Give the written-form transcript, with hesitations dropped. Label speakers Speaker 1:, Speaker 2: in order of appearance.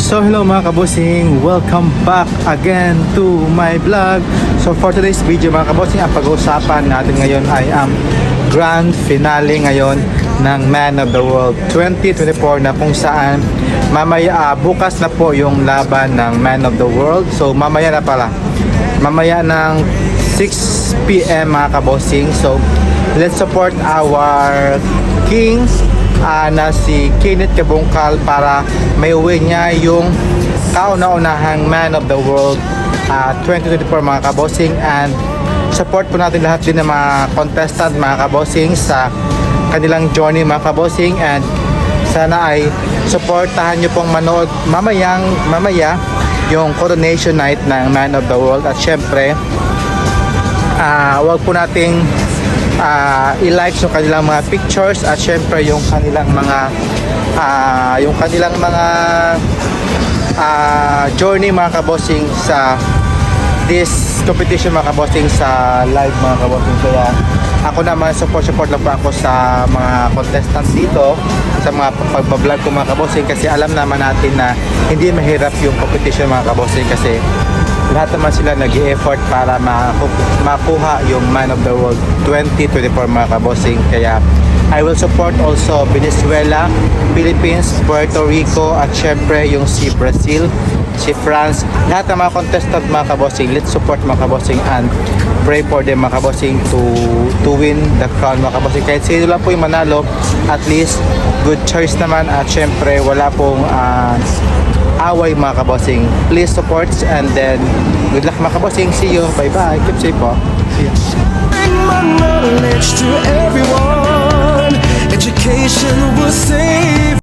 Speaker 1: So hello mga kabosing, welcome back again to my vlog. So for today's video mga kabosing, ang pag-uusapan natin ngayon ay ang grand finale ngayon ng Man of the World 2024 na kung saan mamaya bukas na po yung laban ng Man of the World. So mamaya na pala, mamaya ng 6 PM mga kabosing. So let's support our king na si Kenneth Kabungkal para may uwi niya yung kauna-unahang Man of the World 2024 mga kabosing. And support po natin lahat din ng mga contestant mga kabosing sa kanilang journey mga kabosing. And sana ay supportahan nyo pong manood mamaya yung coronation night ng Man of the World. At syempre wag po nating i-like yung kanilang mga pictures at syempre yung kanilang mga journey mga kabosing sa this competition mga kabosing sa live mga kabosing. Kaya ako naman support lang po ako sa mga contestants dito sa mga pagbablog ko mga kabosing, kasi alam naman natin na hindi mahirap yung competition mga kabosing, kasi lahat naman sila nag-i-effort para makuha yung Man of the World 2024 mga kabosing. Kaya I will support also Venezuela, Philippines, Puerto Rico at syempre yung si Brazil, si France, lahat ng mga contestant mga kabosing. Let's support mga kabosing and pray for them mga kabosing to win the crown mga kabosing. Kahit sino lang po yung manalo, at least good choice naman. At syempre wala pong away mga kabosing. Please support and then good luck mga kabosing. See you. Bye bye. Keep safe po. See you.
Speaker 2: My knowledge to everyone. Education will save